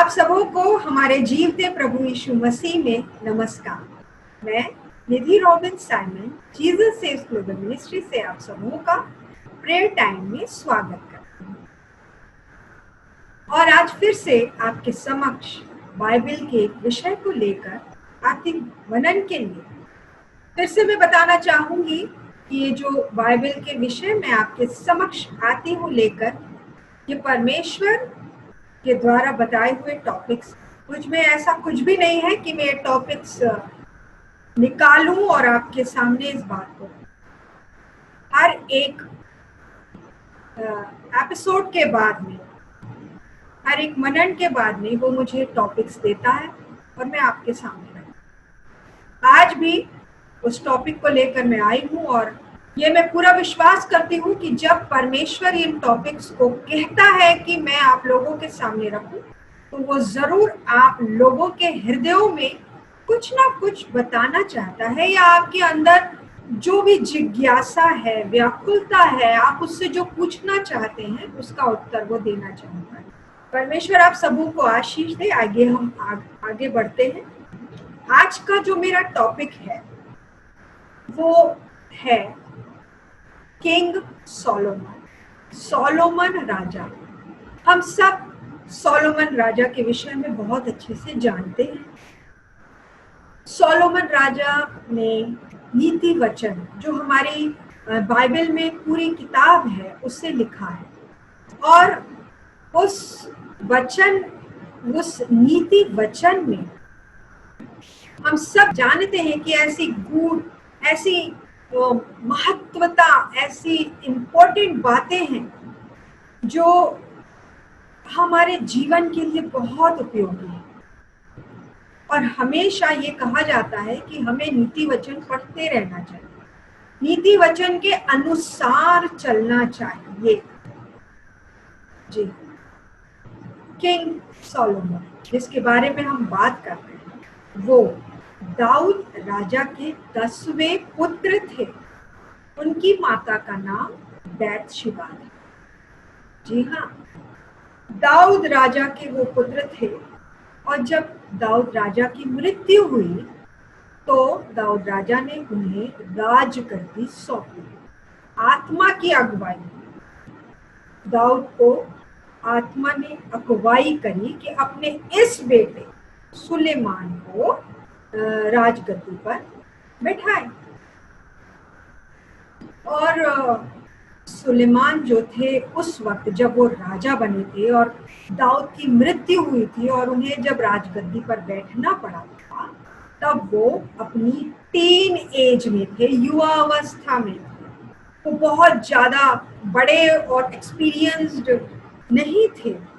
आप सबों को हमारे जीवते प्रभु यीशु मसीह में नमस्कार। मैं Nidhi Robin Simon Jesus saves global ministry से आप सबों का प्रेयर टाइम में स्वागत करती हूँ। और आज फिर से आपके समक्ष बाइबल के एक विषय को लेकर आत्मिक मनन के लिए फिर से मैं बताना चाहूंगी कि ये जो बाइबल के विषय में आपके समक्ष आती हूँ लेकर, ये परमेश्वर के द्वारा बताए हुए टॉपिक्स, मुझ में ऐसा कुछ भी नहीं है कि मैं टॉपिक्स निकालूं और आपके सामने इस बात को हर एक एपिसोड के बाद में, हर एक मनन के बाद में वो मुझे टॉपिक्स देता है और मैं आपके सामने रखती। आज भी उस टॉपिक को लेकर मैं आई हूँ और ये मैं पूरा विश्वास करती हूँ कि जब परमेश्वर इन टॉपिक्स को कहता है कि मैं आप लोगों के सामने रखूं, तो वो जरूर आप लोगों के हृदयों में कुछ ना कुछ बताना चाहता है, या आपके अंदर जो भी जिज्ञासा है, व्याकुलता है, आप उससे जो पूछना चाहते हैं उसका उत्तर वो देना चाहता है। परमेश्वर आप सबों को आशीष दे। आगे हम आगे बढ़ते हैं। आज का जो मेरा टॉपिक है वो है किंग सोलोमन राजा। हम सब सोलोमन राजा के विषय में बहुत अच्छे से जानते हैं। सोलोमन राजा ने नीति वचन, जो हमारी बाइबल में पूरी किताब है, उससे लिखा है। और उस नीति वचन में हम सब जानते हैं कि ऐसी गूढ़, ऐसी महत्वता, ऐसी इम्पोर्टेंट बातें हैं जो हमारे जीवन के लिए बहुत उपयोगी है। और हमेशा ये कहा जाता है कि हमें नीति वचन पढ़ते रहना चाहिए, नीति वचन के अनुसार चलना चाहिए। जी, किंग सोलोमन जिसके बारे में हम बात कर रहे हैं, वो दाऊद राजा के 10वें पुत्र थे। उनकी माता का नाम बैतशेबा है। जी हाँ, दाऊद राजा के वो पुत्र थे। और जब दाऊद राजा की मृत्यु हुई तो दाऊद राजा ने उन्हें राजगद्दी सौंपी, आत्मा की अगुवाई। दाऊद को आत्मा ने अगुवाई करी कि अपने इस बेटे सुलेमान को राजगद्दी पर बैठाए। और सुलेमान जो थे उस वक्त जब वो राजा बने थे और दाऊद की मृत्यु हुई थी और उन्हें जब राजगद्दी पर बैठना पड़ा था, तब वो अपनी टीन एज में थे, युवा अवस्था में थे। वो बहुत ज्यादा बड़े और एक्सपीरियंस्ड नहीं थे।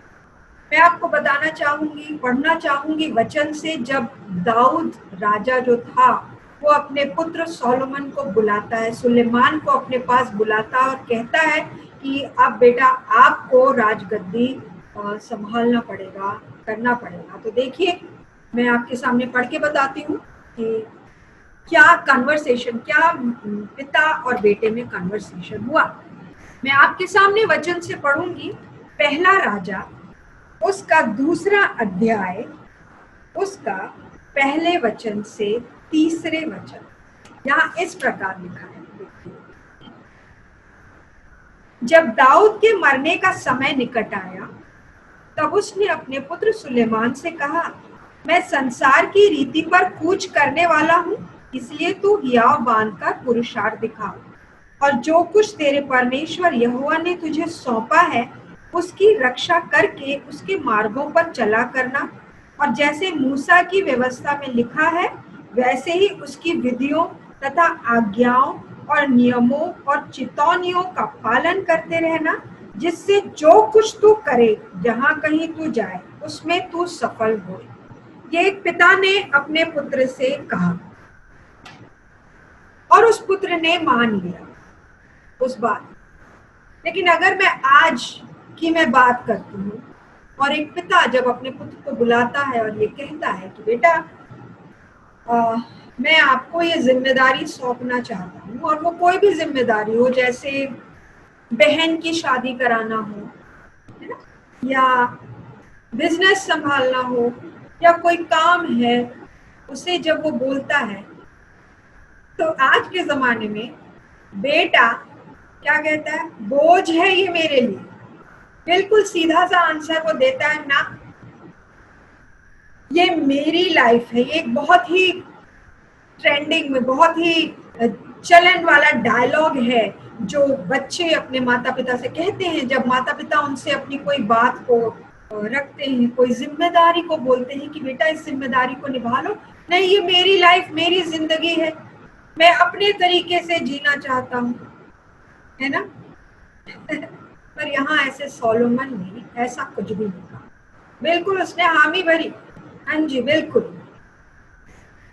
मैं आपको बताना चाहूंगी, पढ़ना चाहूंगी वचन से, जब दाऊद राजा जो था वो अपने पुत्र सोलोमन को बुलाता है, सुलेमान को अपने पास बुलाता है और कहता है कि अब बेटा आपको राजगद्दी संभालना पड़ेगा, करना पड़ेगा। तो देखिए, मैं आपके सामने पढ़ के बताती हूँ कि क्या कन्वर्सेशन, क्या पिता और बेटे में कन्वर्सेशन हुआ। मैं आपके सामने वचन से पढ़ूंगी। पहला राजा उसका 2 अध्याय, उसका पहले वचन से 3 वचन। यहाँ इस प्रकार लिखा है, जब दाऊद के मरने का समय निकट आया तब उसने अपने पुत्र सुलेमान से कहा, मैं संसार की रीति पर कूच करने वाला हूँ, इसलिए तू हियाव बांधकर पुरुषार्थ दिखा और जो कुछ तेरे परमेश्वर यहोवा ने तुझे सौंपा है उसकी रक्षा करके उसके मार्गों पर चला करना, और जैसे मूसा की व्यवस्था में लिखा है वैसे ही उसकी विधियों तथा आज्ञाओं और नियमों और चितौनियों का पालन करते रहना, जिससे जो कुछ तू करे, जहां कहीं तू जाए, उसमें तू सफल हो। ये एक पिता ने अपने पुत्र से कहा और उस पुत्र ने मान लिया उस बात। लेकिन अगर मैं आज की मैं बात करती हूँ और एक पिता जब अपने पुत्र को बुलाता है और ये कहता है कि बेटा मैं आपको ये जिम्मेदारी सौंपना चाहता हूँ, और वो कोई भी जिम्मेदारी हो, जैसे बहन की शादी कराना हो, है ना, या बिजनेस संभालना हो या कोई काम है, उसे जब वो बोलता है तो आज के जमाने में बेटा क्या कहता है, बोझ है ये मेरे लिए। बिल्कुल सीधा सा आंसर वो देता है ना, ये मेरी लाइफ है। ये एक बहुत ही ट्रेंडिंग में, बहुत ही चलन वाला डायलॉग है जो बच्चे अपने माता पिता से कहते हैं जब माता पिता उनसे अपनी कोई बात को रखते हैं, कोई जिम्मेदारी को बोलते हैं कि बेटा इस जिम्मेदारी को निभा लो। नहीं, ये मेरी लाइफ, मेरी जिंदगी है, मैं अपने तरीके से जीना चाहता हूँ, है ना। पर यहाँ ऐसे सोलोमन ने ऐसा कुछ भी नहीं कहा, बिल्कुल उसने हामी भरी। हाँ जी बिल्कुल,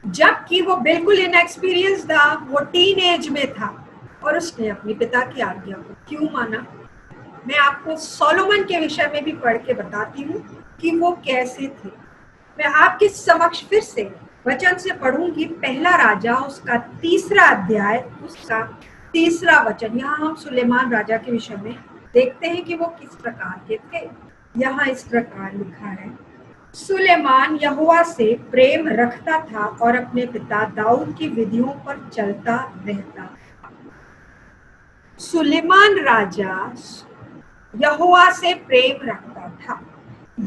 जबकि वो बिल्कुल इनएक्सपीरियंस था, वो टीन एज में था और उसने अपने पिता की आज्ञा को क्यों माना। मैं आपको सोलोमन के विषय में भी पढ़ के बताती हूँ कि वो कैसे थे। मैं आपके समक्ष फिर से वचन से पढ़ूंगी, पहला राजा उसका 3रा अध्याय उसका 3रा वचन। यहाँ हम सुलेमान राजा के विषय में देखते हैं कि वो किस प्रकार के थे। यहाँ इस प्रकार लिखा है, सुलेमान यहोवा से प्रेम रखता था और अपने पिता दाऊद की विधियों पर चलता रहता। सुलेमान राजा यहोवा से प्रेम रखता था।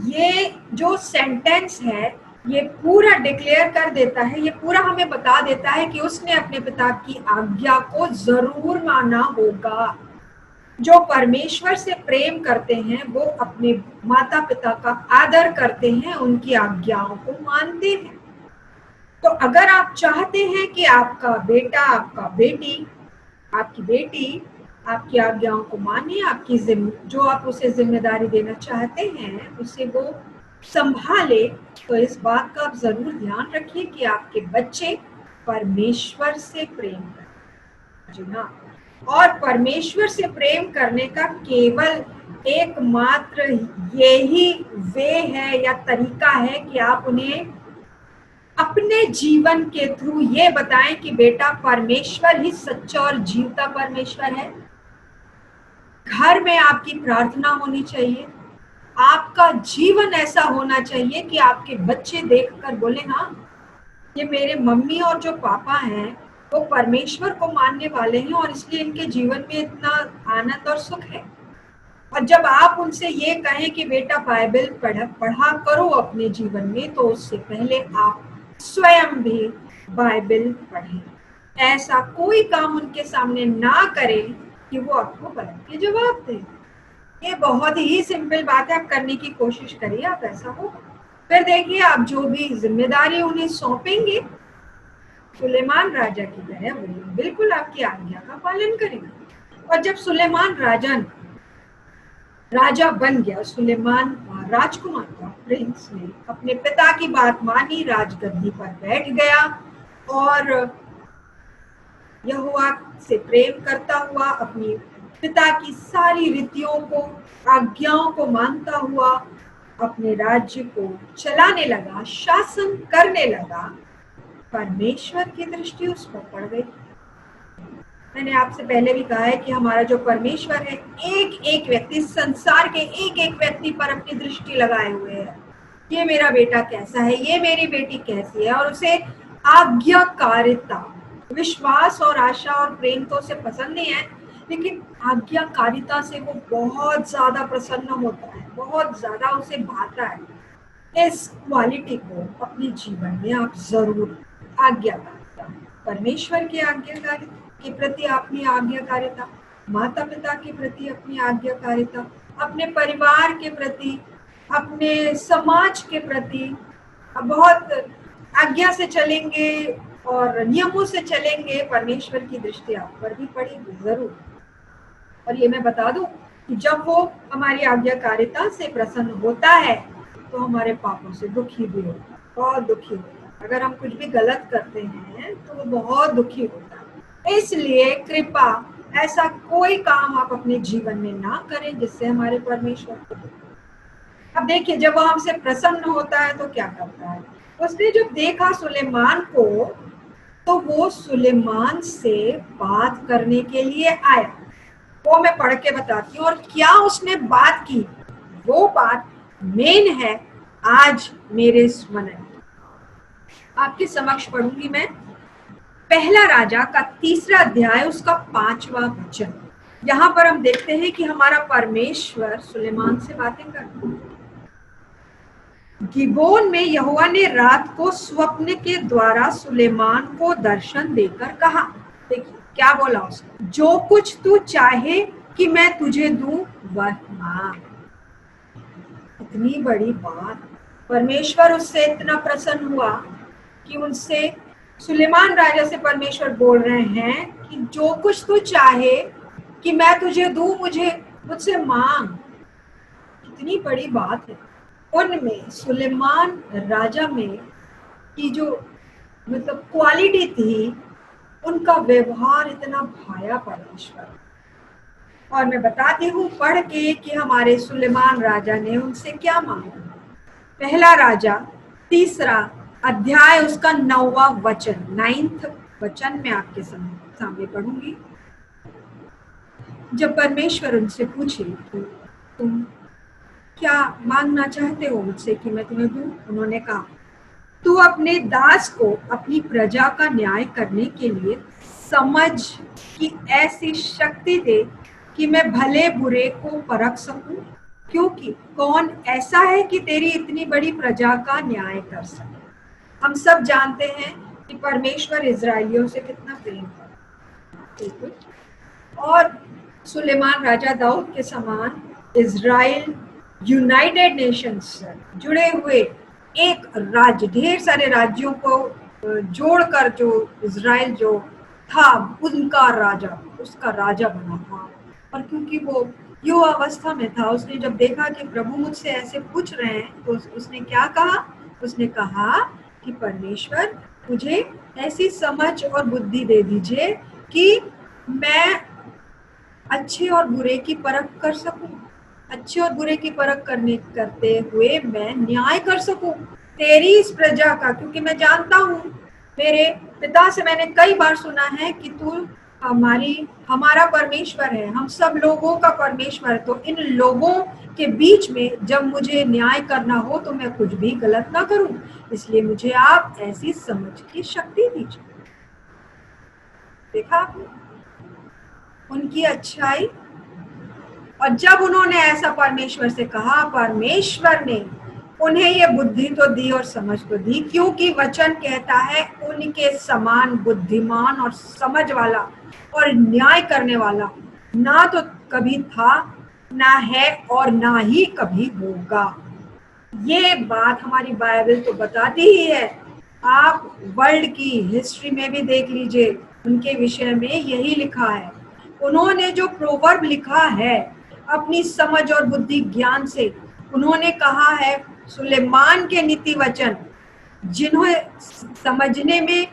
ये जो सेंटेंस है ये पूरा डिक्लेयर कर देता है, ये पूरा हमें बता देता है कि उसने अपने पिता की आज्ञा को जरूर माना होगा। जो परमेश्वर से प्रेम करते हैं वो अपने माता पिता का आदर करते हैं, उनकी आज्ञाओं को मानते हैं। तो अगर आप चाहते हैं कि आपका बेटा, आपका बेटी, आपकी बेटी आपकी आज्ञाओं को माने, आपकी जो आप उसे जिम्मेदारी देना चाहते हैं उसे वो संभाले, तो इस बात का आप जरूर ध्यान रखिए कि आपके बच्चे परमेश्वर से प्रेम करें। जी हाँ, और परमेश्वर से प्रेम करने का केवल एकमात्र यही वे है या तरीका है कि आप उन्हें अपने जीवन के थ्रू ये बताएं कि बेटा परमेश्वर ही सच्चा और जीवता परमेश्वर है। घर में आपकी प्रार्थना होनी चाहिए, आपका जीवन ऐसा होना चाहिए कि आपके बच्चे देखकर बोले हाँ, ये मेरे मम्मी और जो पापा हैं वो परमेश्वर को मानने वाले हैं और इसलिए इनके जीवन में इतना आनंद और सुख है। और जब आप उनसे ये कहें कि बेटा बाइबल पढ़ा करो अपने जीवन में, तो उससे पहले आप स्वयं भी बाइबल पढ़ें। ऐसा कोई काम उनके सामने ना करें कि वो आपको गलत के जवाब दें। ये बहुत ही सिंपल बात है, आप करने की कोशिश करिए, आप ऐसा हो। फिर देखिए आप जो भी जिम्मेदारी उन्हें सौंपेंगे सुलेमान राजा की तरह वो बिल्कुल आपकी आज्ञा का पालन करेंगे। और जब सुलेमान राजा बन गया, सुलेमान राजकुमार का प्रिंस ने अपने पिता की बात मानी, राजगद्दी पर बैठ गया और यहोवा से प्रेम करता हुआ अपनी पिता की सारी रीतियों को, आज्ञाओं को मानता हुआ अपने राज्य को चलाने लगा, शासन करने लगा। परमेश्वर की दृष्टि उस पर पड़ गई। मैंने आपसे पहले भी कहा है कि हमारा जो परमेश्वर है एक एक व्यक्ति, संसार के एक एक व्यक्ति पर अपनी दृष्टि लगाए हुए है। ये मेरा बेटा कैसा है, ये मेरी बेटी कैसी है, और उसे आज्ञाकारिता, विश्वास और आशा और प्रेम तो उसे पसंद नहीं है, लेकिन आज्ञाकारिता से वो बहुत ज्यादा प्रसन्न होता है, बहुत ज्यादा उसे भाता है। इस क्वालिटी को अपने जीवन में आप जरूर, आज्ञाकारिता, परमेश्वर की आज्ञाकारिता के प्रति अपनी आज्ञाकारिता, माता पिता के प्रति अपनी आज्ञाकारिता, अपने परिवार के प्रति, अपने समाज के प्रति बहुत आज्ञा से चलेंगे और नियमों से चलेंगे, परमेश्वर की दृष्टि आप पर भी पड़ेगी जरूर। और ये मैं बता दूं कि जब वो हमारी आज्ञाकारिता से प्रसन्न होता है तो हमारे पापों से दुखी भी होता है, बहुत दुखी होता है। अगर हम कुछ भी गलत करते हैं तो वो बहुत दुखी होता है। इसलिए कृपा ऐसा कोई काम आप अपने जीवन में ना करें जिससे हमारे परमेश्वर को दुख। अब देखिए जब वो हमसे प्रसन्न होता है तो क्या करता है, उसने जब देखा सुलेमान को तो वो सुलेमान से बात करने के लिए आया। वो मैं पढ़ के बताती हूँ और क्या उसने बात की। वो बात मेन है आज मेरे स्मरण। आपके समक्ष पढ़ूंगी मैं पहला राजा का 3रा अध्याय उसका 5वां वचन। यहाँ पर हम देखते हैं कि हमारा परमेश्वर सुलेमान से बातें करता है। गिबोन में यहोवा ने रात को स्वप्न के द्वारा सुलेमान को दर्शन देकर कहा, देखिए क्या बोला उसने, जो कुछ तू चाहे कि मैं तुझे दूं वह मांग। इतनी बड़ी बात, परमेश्वर उससे इतना प्रसन्न हुआ कि उनसे सुलेमान राजा से परमेश्वर बोल रहे हैं कि जो कुछ तू चाहे कि मैं तुझे दूं, मुझसे मांग। इतनी बड़ी बात है। उनमें सुलेमान राजा में की जो मतलब क्वालिटी थी, उनका व्यवहार इतना भाया परमेश्वर। और मैं बताती हूँ पढ़ के कि हमारे सुलेमान राजा ने उनसे क्या मांगा। पहला राजा 3रा अध्याय उसका 9वां वचन, 9th वचन में आपके सामने पढ़ूंगी। जब परमेश्वर उनसे पूछे कि तुम क्या मांगना चाहते हो मुझसे कि मैं तुम्हें दूं, उन्होंने कहा तू अपने दास को अपनी प्रजा का न्याय करने के लिए समझ की ऐसी शक्ति दे कि मैं भले बुरे को परख सकूं, क्योंकि कौन ऐसा है कि तेरी इतनी बड़ी प्रजा का न्याय कर सके। हम सब जानते हैं कि परमेश्वर इजरायलियों से कितना प्रेम करता है। और सुलेमान राजा दाऊद के समान इजराइल यूनाइटेड नेशंस से जुड़े हुए एक राज्य, ढेर सारे राज्यों को जोड़कर जो इजराइल जो था उनका राजा, उसका राजा बना था। और क्योंकि वो युवा अवस्था में था, उसने जब देखा कि प्रभु मुझसे ऐसे पूछ रहे हैं तो उसने क्या कहा, उसने कहा कि परमेश्वर मुझे ऐसी समझ और बुद्धि दे दीजिए कि मैं अच्छे और बुरे की परख कर सकूं, अच्छे और बुरे की परख करते हुए मैं न्याय कर सकूं तेरी इस प्रजा का। क्योंकि मैं जानता हूं, मेरे पिता से मैंने कई बार सुना है कि तू हमारा परमेश्वर है, हम सब लोगों का परमेश्वर है। तो इन लोगों के बीच में जब मुझे न्याय करना हो तो मैं कुछ भी गलत ना करूं, इसलिए मुझे आप ऐसी समझ की शक्ति दीजिए। देखा आपने उनकी अच्छाई। और जब उन्होंने ऐसा परमेश्वर से कहा, परमेश्वर ने उन्हें ये बुद्धि तो दी और समझ तो दी, क्योंकि वचन कहता है उनके समान बुद्धिमान और समझ वाला और न्याय करने वाला ना तो कभी था, ना है और ना ही कभी होगा। ये बात हमारी बाइबल तो बताती ही है। आप वर्ल्ड की हिस्ट्री में भी देख लीजिए, उनके विषय में यही लिखा है। उन्होंने जो प्रोवर्ब लिखा है अपनी समझ और बुद्धि ज्ञान से, उन्होंने कहा है सुलेमान के नीति वचन जिन्हें समझने में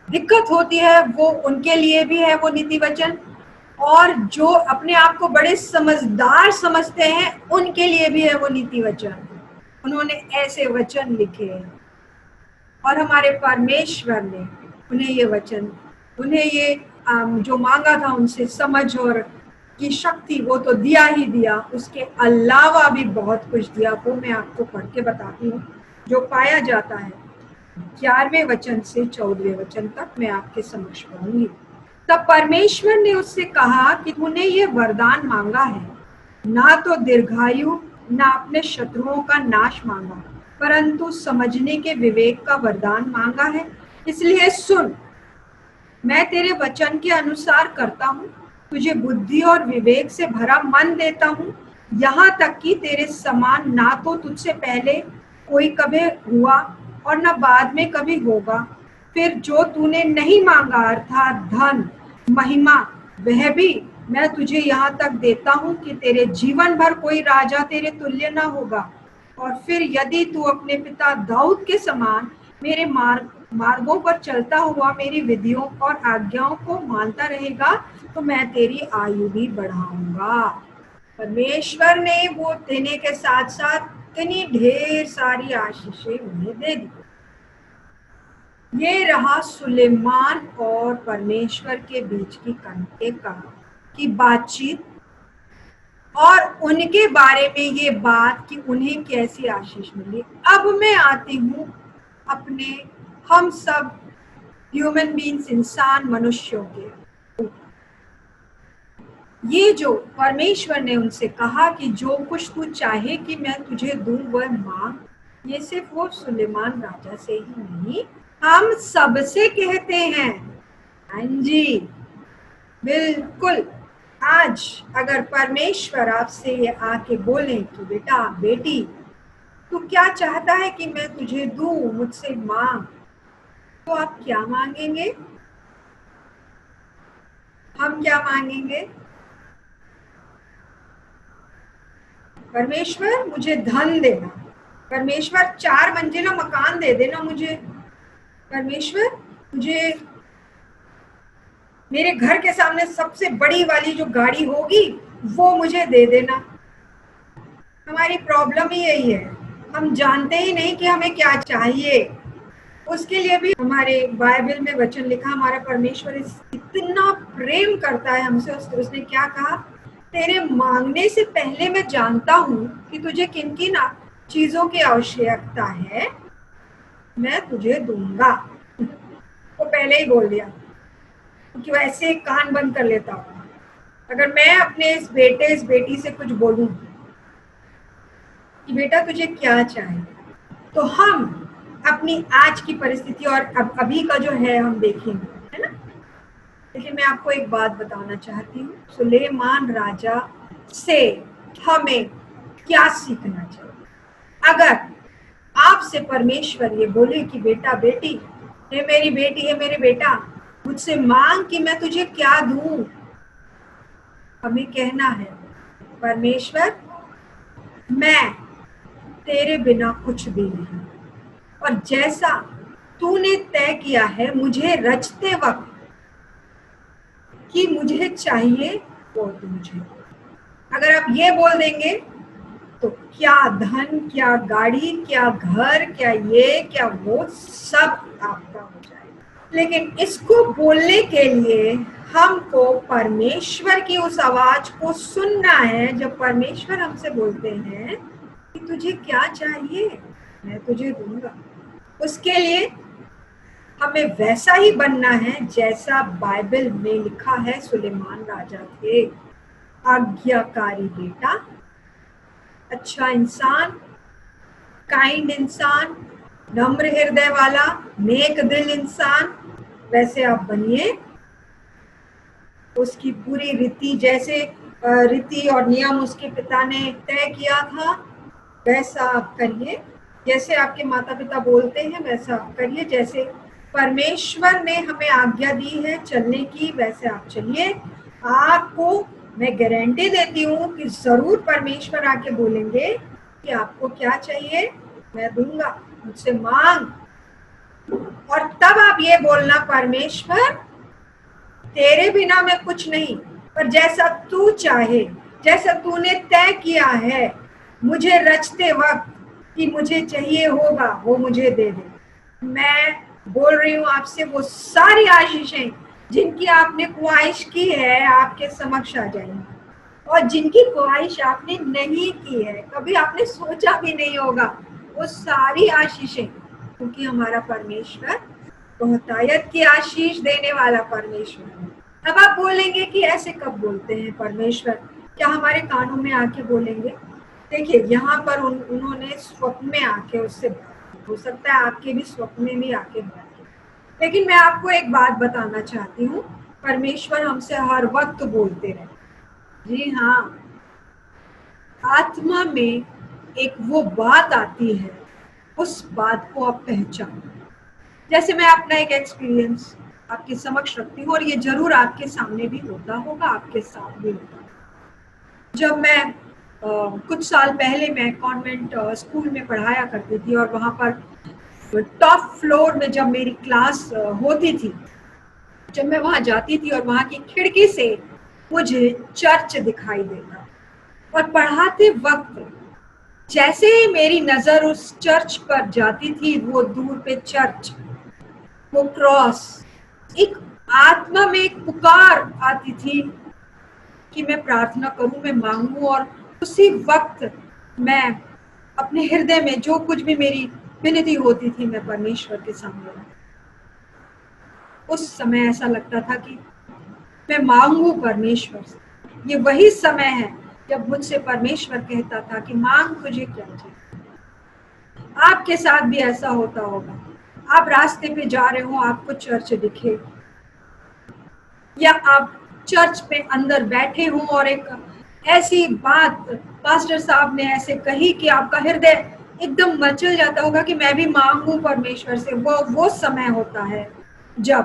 दिक्कत होती है वो उनके लिए भी है वो नीति वचन, और जो अपने आप को बड़े समझदार समझते हैं उनके लिए भी है वो नीति वचन। उन्होंने ऐसे वचन लिखे हैं और हमारे परमेश्वर ने उन्हें ये वचन, उन्हें ये जो मांगा था उनसे समझ और की शक्ति, वो तो दिया ही दिया, उसके अलावा भी बहुत कुछ दिया। वो मैं आपको पढ़ के बताती हूँ जो पाया जाता है 11वें वचन से 14वें वचन तक मैं आपके समक्ष पढ़ूंगी। तब परमेश्वर ने उससे कहा कि तूने ये वरदान मांगा है, ना तो दीर्घायु ना अपने शत्रुओं का नाश मांगा, परंतु समझने के विवेक का वरदान मांगा है। इसलिए सुन, मैं तेरे वचन के अनुसार करता हूँ, तुझे बुद्धि और विवेक से भरा मन देता हूँ, यहाँ तक कि तेरे समान ना तो तुझसे पहले कोई कभी हुआ और न बाद में कभी होगा। फिर जो तूने नहीं मांगा अर्थात धन महिमा, वह भी मैं तुझे यहाँ तक देता हूँ कि तेरे जीवन भर कोई राजा तेरे तुल्य न होगा। और फिर यदि तू अपने पिता दाऊद के समान मेरे मार्गों पर चलता हुआ मेरी विधियों और आज्ञाओं को मानता रहेगा तो मैं तेरी आयु भी बढ़ाऊंगा। परमेश्वर ने वो देने के साथ साथ इतनी ढेर सारी आशीषें उन्हें दे दी। ये रहा सुलेमान और परमेश्वर के बीच की बातचीत। और उनके बारे में ये बात कि उन्हें कैसी आशीष मिली। अब मैं आती हूँ अपने हम सब ह्यूमन बीइंग्स, इंसान मनुष्यों के। ये जो परमेश्वर ने उनसे कहा कि जो कुछ तू चाहे कि मैं तुझे दूं वह मांग, ये सिर्फ वो सुलेमान राजा से ही नहीं, हम सबसे कहते हैं। हाँ जी, बिल्कुल। आज अगर परमेश्वर आपसे ये आके बोले कि बेटा बेटी तू क्या चाहता है कि मैं तुझे दूं, मुझसे मांग, तो आप क्या मांगेंगे? हम क्या मांगेंगे? परमेश्वर मुझे धन देना, परमेश्वर 4 मंजिला मकान दे देना मुझे, परमेश्वर मुझे मेरे घर के सामने सबसे बड़ी वाली जो गाड़ी होगी वो मुझे दे देना। हमारी प्रॉब्लम ही यही है, हम जानते ही नहीं कि हमें क्या चाहिए। उसके लिए भी हमारे बाइबल में वचन लिखा, हमारा परमेश्वर इतना प्रेम करता है हमसे। उसने क्या कहा? तेरे मांगने से पहले मैं जानता हूँ कि तुझे किन किन चीजों की आवश्यकता है, मैं तुझे दूंगा। वो पहले ही बोल दिया, क्योंकि वैसे कान बंद कर लेता हूँ। अगर मैं अपने इस बेटे इस बेटी से कुछ बोलूं कि बेटा तुझे क्या चाहिए, तो हम अपनी आज की परिस्थिति और अभी का जो है हम देखेंगे, है ना। लेकिन मैं आपको एक बात बताना चाहती हूँ, सुलेमान राजा से हमें क्या सीखना चाहिए। अगर आपसे परमेश्वर ये बोले कि बेटा बेटी, हे मेरी बेटी, है मेरे बेटा, मुझसे मांग कि मैं तुझे क्या दूं, हमें कहना है परमेश्वर मैं तेरे बिना कुछ भी नहीं, और जैसा तूने तय किया है मुझे रचते वक्त कि मुझे चाहिए वो तू मुझे। अगर आप ये बोल देंगे तो क्या धन, क्या गाड़ी, क्या घर, क्या ये क्या वो, सब आपका हो जाएगा। लेकिन इसको बोलने के लिए हमको परमेश्वर की उस आवाज को सुनना है। जब परमेश्वर हमसे बोलते हैं कि तुझे क्या चाहिए मैं तुझे दूंगा, उसके लिए हमें वैसा ही बनना है जैसा बाइबल में लिखा है सुलेमान राजा थे। आज्ञाकारी बेटा, अच्छा इंसान, काइंड इंसान, नम्र हृदय वाला, नेक दिल इंसान, वैसे आप बनिए। उसकी पूरी रीति, जैसे रीति और नियम उसके पिता ने तय किया था वैसा आप करिए। जैसे आपके माता पिता बोलते हैं वैसा आप करिए। जैसे परमेश्वर ने हमें आज्ञा दी है चलने की वैसे आप चलिए। आपको मैं गारंटी देती हूँ कि जरूर परमेश्वर आके बोलेंगे कि आपको क्या चाहिए मैं दूंगा, मुझसे मांग। और तब आप ये बोलना, परमेश्वर तेरे बिना मैं कुछ नहीं, पर जैसा तू चाहे, जैसा तूने तय किया है मुझे रचते वक्त कि मुझे चाहिए होगा वो मुझे दे दे। मैं बोल रही हूँ आपसे, वो सारी आशीषें जिनकी आपने ख्वाहिश की है आपके समक्ष आ जाएंगी, और जिनकी ख्वाहिश आपने नहीं की है, कभी आपने सोचा भी नहीं होगा, वो सारी आशीषें, क्योंकि हमारा परमेश्वर बहुतायत की आशीष देने वाला परमेश्वर है। अब आप बोलेंगे कि ऐसे कब बोलते हैं परमेश्वर, क्या हमारे कानों में आके बोलेंगे? देखिए यहाँ पर उन्होंने स्वप्न में आके उससे, हो सकता है आपके भी स्वप्न में भी आके बात की। लेकिन मैं आपको एक बात बताना चाहती हूँ, परमेश्वर हमसे हर वक्त बोलते रहे। जी हाँ, आत्मा में एक वो बात आती है, उस बात को आप पहचानो। जैसे मैं अपना एक एक्सपीरियंस आपके समक्ष रखती हूँ, और ये जरूर आपके सामने भी होता होगा, आपके साथ भी होगा। जब मैं कुछ साल पहले मैं कॉन्वेंट स्कूल में पढ़ाया करती थी, और वहाँ पर टॉप फ्लोर में जब मेरी क्लास होती थी, जब मैं वहाँ जाती थी और वहाँ की खिड़की से मुझे चर्च दिखाई देता, और पढ़ाते वक्त जैसे ही मेरी नजर उस चर्च पर जाती थी, वो दूर पे चर्च, वो क्रॉस, एक आत्मा में एक पुकार आती थी कि मैं प्रार्थना करूं, मैं मांगूं और उसी वक्त मैं अपने हृदय में जो कुछ भी मेरी विनती होती थी मैं परमेश्वर के सामने रखूं। उस समय ऐसा लगता था कि मैं मांगू परमेश्वर से। ये वही समय है जब मुझसे परमेश्वर कहता था कि मांग, तुझे क्या चाहिए। आपके साथ भी ऐसा होता होगा, आप रास्ते पे जा रहे हो, आपको चर्च दिखे, या आप चर्च पे अंदर बैठे हो और एक ऐसी बात पास्टर साहब ने ऐसे कही कि आपका हृदय एकदम मचल जाता होगा कि मैं भी मांगू परमेश्वर से। वो समय होता है जब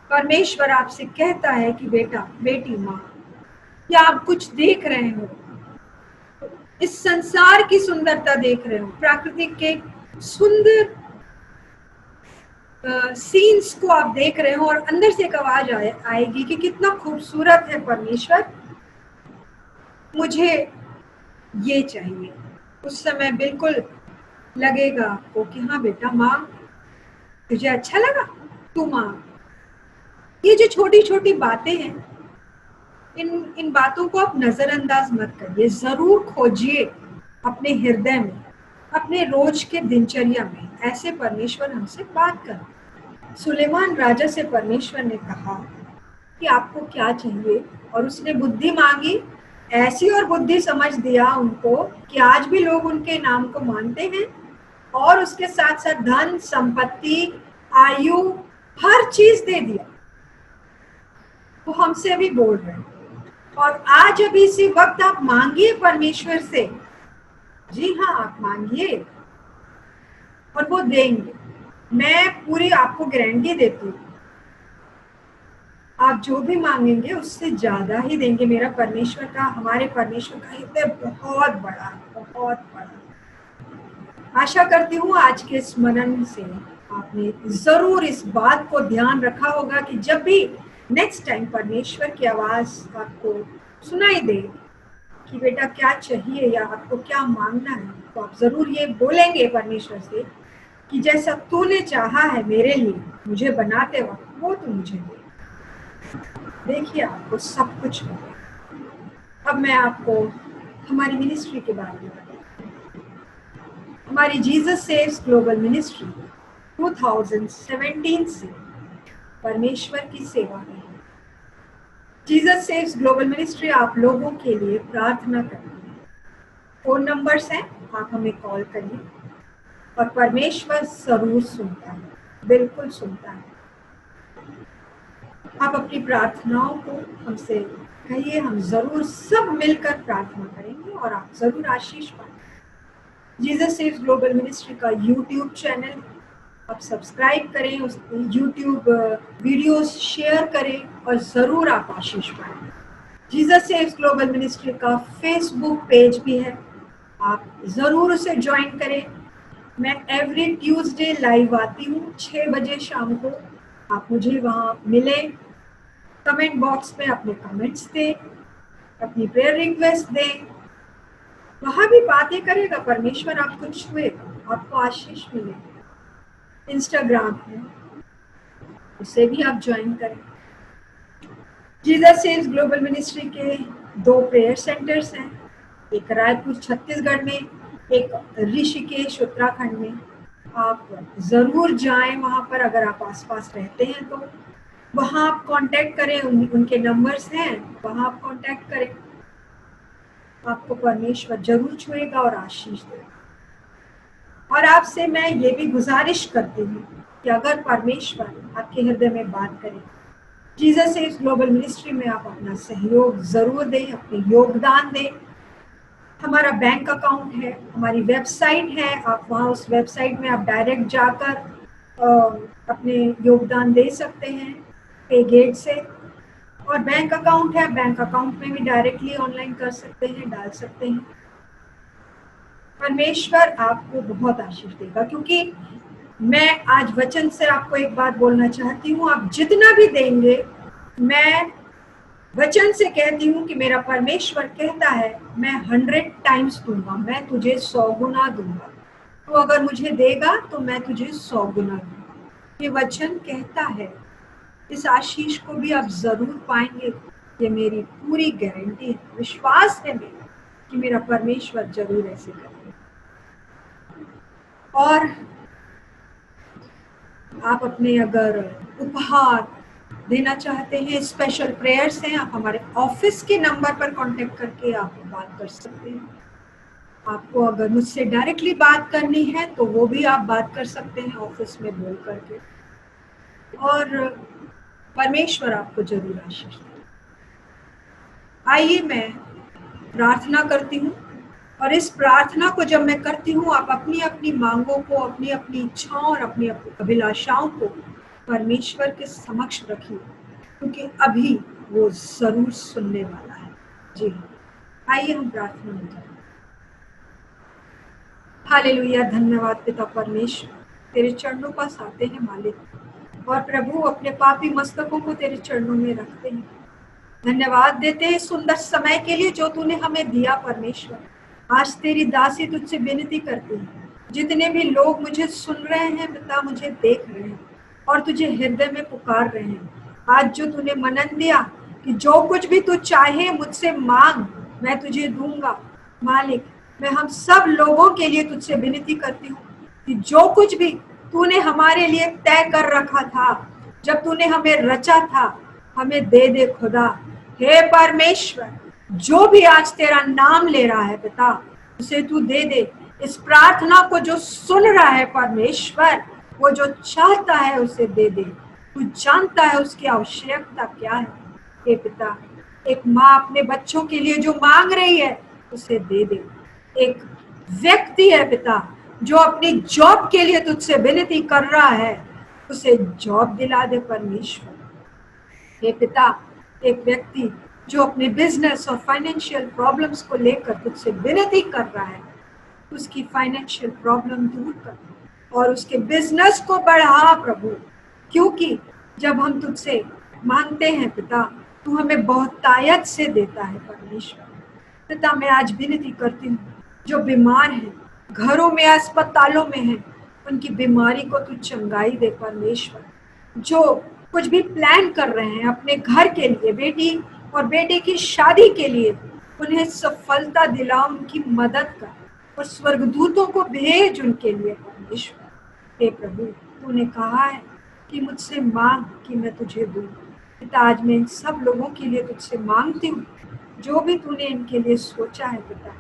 परमेश्वर आपसे कहता है कि बेटा, बेटी, माँ, या आप कुछ देख रहे हो, इस संसार की सुंदरता देख रहे हो, प्रकृति के सुंदर सीन्स को आप देख रहे हो और अंदर से एक आवाज आएगी कि कितना खूबसूरत है परमेश्वर, मुझे ये चाहिए। उस समय बिल्कुल लगेगा आपको कि हाँ बेटा, मांग, तुझे अच्छा लगा, तू मांग। ये जो छोटी छोटी बातें हैं, इन बातों को आप नजरअंदाज मत करिए, जरूर खोजिए अपने हृदय में, अपने रोज के दिनचर्या में। ऐसे परमेश्वर हमसे बात कर। सुलेमान राजा से परमेश्वर ने कहा कि आपको क्या चाहिए, और उसने बुद्धि मांगी। ऐसी और बुद्धि समझ दिया उनको कि आज भी लोग उनके नाम को मानते हैं, और उसके साथ साथ धन, संपत्ति, आयु, हर चीज दे दिया। वो हमसे अभी बोल रहे हैं, और आज अभी इसी वक्त आप मांगिए परमेश्वर से। जी हाँ, आप मांगिए और वो देंगे। मैं पूरी आपको गारंटी देती हूँ, आप जो भी मांगेंगे उससे ज्यादा ही देंगे। मेरा परमेश्वर का, हमारे परमेश्वर का हृदय बहुत बड़ा है, बहुत बड़ा। आशा करती हूँ आज के स्मरण से आपने जरूर इस बात को ध्यान रखा होगा कि जब भी नेक्स्ट टाइम परमेश्वर की आवाज आपको सुनाई दे कि बेटा क्या चाहिए या आपको क्या मांगना है, तो आप जरूर ये बोलेंगे परमेश्वर से कि जैसा तूने चाहा है मेरे लिए, मुझे बनाते वक्त, वो तू मुझे दे। देखिए आपको सब कुछ मिलेगा। अब मैं आपको हमारी मिनिस्ट्री के बारे में बताती हूँ। हमारी जीसस सेव्स ग्लोबल मिनिस्ट्री 2017 से परमेश्वर की सेवा में है। जीसस सेव्स ग्लोबल मिनिस्ट्री आप लोगों के लिए प्रार्थना करती है। फोन नंबर्स हैं, आप हमें कॉल करिए और परमेश्वर जरूर सुनता है, बिल्कुल सुनता है। आप अपनी प्रार्थनाओं को हमसे कहिए, हम जरूर सब मिलकर प्रार्थना करेंगे और आप जरूर आशीष पाएंगे। जीसस सेव्स ग्लोबल मिनिस्ट्री का यूट्यूब चैनल आप सब्सक्राइब करें, उस यूट्यूब वीडियोस शेयर करें और जरूर आप आशीष पाएंगे। जीसस सेव्स ग्लोबल मिनिस्ट्री का फेसबुक पेज भी है, आप जरूर उसे ज्वाइन करें। मैं एवरी ट्यूसडे लाइव आती हूँ 6 बजे शाम को। आप मुझे वहाँ मिलें, कमेंट बॉक्स में अपने कमेंट्स दें, अपनी प्रेयर रिक्वेस्ट दें, वहाँ भी बातें करेगा परमेश्वर, आपको छुएगा, आपको आशीष मिलेगा। इंस्टाग्राम है, उसे भी आप ज्वाइन करें। जीसस सेव्स ग्लोबल मिनिस्ट्री के 2 प्रेयर सेंटर्स हैं, एक रायपुर छत्तीसगढ़ में, एक ऋषिकेश उत्तराखंड में। आप जरूर जाएं वहां पर, अगर आप आसपास रहते हैं तो वहां आप कांटेक्ट करें, उनके नंबर्स हैं, वहां आप कांटेक्ट करें। आपको परमेश्वर जरूर छुएगा और आशीष देगा। और आपसे मैं ये भी गुजारिश करती हूँ कि अगर परमेश्वर आपके हृदय में बात करे, जीसस सेव्स ग्लोबल मिनिस्ट्री में आप अपना सहयोग जरूर दें, अपने योगदान दें। हमारा बैंक अकाउंट है, हमारी वेबसाइट है, आप वहाँ उस वेबसाइट में आप डायरेक्ट जाकर अपने योगदान दे सकते हैं पे गेट से। और बैंक अकाउंट है, बैंक अकाउंट में भी डायरेक्टली ऑनलाइन कर सकते हैं, डाल सकते हैं। परमेश्वर आपको बहुत आशीष देगा, क्योंकि मैं आज वचन से आपको एक बात बोलना चाहती हूँ, आप जितना भी देंगे, मैं वचन से कहती हूँ कि मेरा परमेश्वर कहता है मैं 100 टाइम्स दूंगा, मैं तुझे 100 गुना दूंगा। तो अगर मुझे देगा तो मैं तुझे 100 गुना दूंगा। ये वचन कहता है, इस आशीष को भी आप जरूर पाएंगे। ये मेरी पूरी गारंटी है, विश्वास है मेरा कि मेरा परमेश्वर जरूर ऐसे करेगा। और आप अपने अगर उपहार देना चाहते हैं, स्पेशल प्रेयर्स हैं, आप हमारे ऑफिस के नंबर पर कांटेक्ट करके आप बात कर सकते हैं। आपको अगर मुझसे डायरेक्टली बात करनी है तो वो भी आप बात कर सकते हैं ऑफिस में बोल करके। और परमेश्वर आपको जरूर आशीष दे। आइए मैं प्रार्थना करती हूँ, और इस प्रार्थना को जब मैं करती हूँ, आप अपनी अपनी मांगों को, अपनी अपनी इच्छाओं और अपनी अपनी अभिलाषाओं को परमेश्वर के समक्ष रखिए, क्योंकि अभी वो जरूर सुनने वाला है। जी आइए हम प्रार्थना में करें। हालेलुया, धन्यवाद पिता परमेश्वर, तेरे चरणों पास आते हैं मालिक, और प्रभु अपने पापी मस्तकों को तेरे चरणों में रखते हैं। धन्यवाद देते हैं सुंदर समय के लिए जो तूने हमें दिया परमेश्वर। आज तेरी दासी तुझसे विनती करती है, जितने भी लोग मुझे सुन रहे हैं पिता, मुझे देख रहे हैं और तुझे हृदय में पुकार रहे हैं, आज जो तूने मनन दिया कि जो कुछ भी तू चाहे मुझसे मांग, मैं तुझे दूंगा। मालिक, मैं हम सब लोगों के लिए तुझसे विनती करती हूँ कि जो कुछ भी तूने हमारे लिए तय कर रखा था, जब तूने हमें रचा था, हमें दे दे खुदा। हे परमेश्वर, जो भी आज तेरा नाम ले रहा है पिता, उसे तू दे दे। इस प्रार्थना को जो सुन रहा है परमेश्वर, वो जो चाहता है उसे दे दे। तू जानता है उसकी आवश्यकता क्या है। हे पिता, एक माँ अपने बच्चों के लिए जो मांग रही है उसे दे दे। एक व्यक्ति है पिता जो अपनी जॉब के लिए तुझसे विनती कर रहा है, उसे जॉब दिला दे परमेश्वर। हे पिता, एक व्यक्ति जो अपने बिजनेस और फाइनेंशियल प्रॉब्लम्स को लेकर तुझसे विनती कर रहा है, उसकी फाइनेंशियल प्रॉब्लम दूर कर और उसके बिजनेस को बढ़ा प्रभु, क्योंकि जब हम तुझसे मांगते हैं पिता, तू हमें बहुतायत से देता है परमेश्वर। पिता, मैं आज विनती करती हूँ, जो बीमार हैं, घरों में अस्पतालों में हैं, उनकी बीमारी को तू चंगाई दे परमेश्वर। जो कुछ भी प्लान कर रहे हैं अपने घर के लिए, बेटी और बेटे की शादी के लिए, उन्हें सफलता दिला, उनकी मदद कर और स्वर्गदूतों को भेज उनके लिए परमेश्वर। हे प्रभु, तूने कहा है कि मुझसे मांग कि मैं तुझे दूं। पिता, आज मैं इन सब लोगों के लिए तुझसे मांगती हूँ, जो भी तूने इनके लिए सोचा है पिता,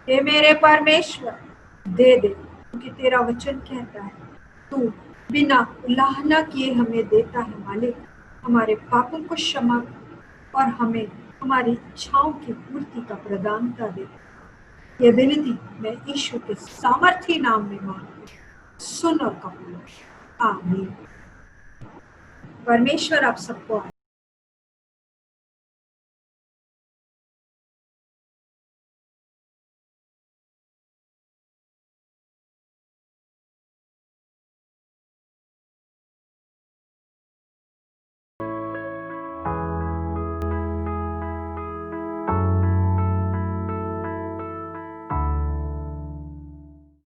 हे मेरे परमेश्वर दे दे, क्योंकि तेरा वचन कहता है तू बिना उल्लाहना किए हमें देता है। मालिक, हमारे पापों को क्षमा कर और हमें हमारी इच्छाओं की पूर्ति का प्रदानता दे। ये विनती मैं यीशु के सामर्थी नाम में मांगती हूँ, सुन और कबूल। आमीन। परमेश्वर आप सबको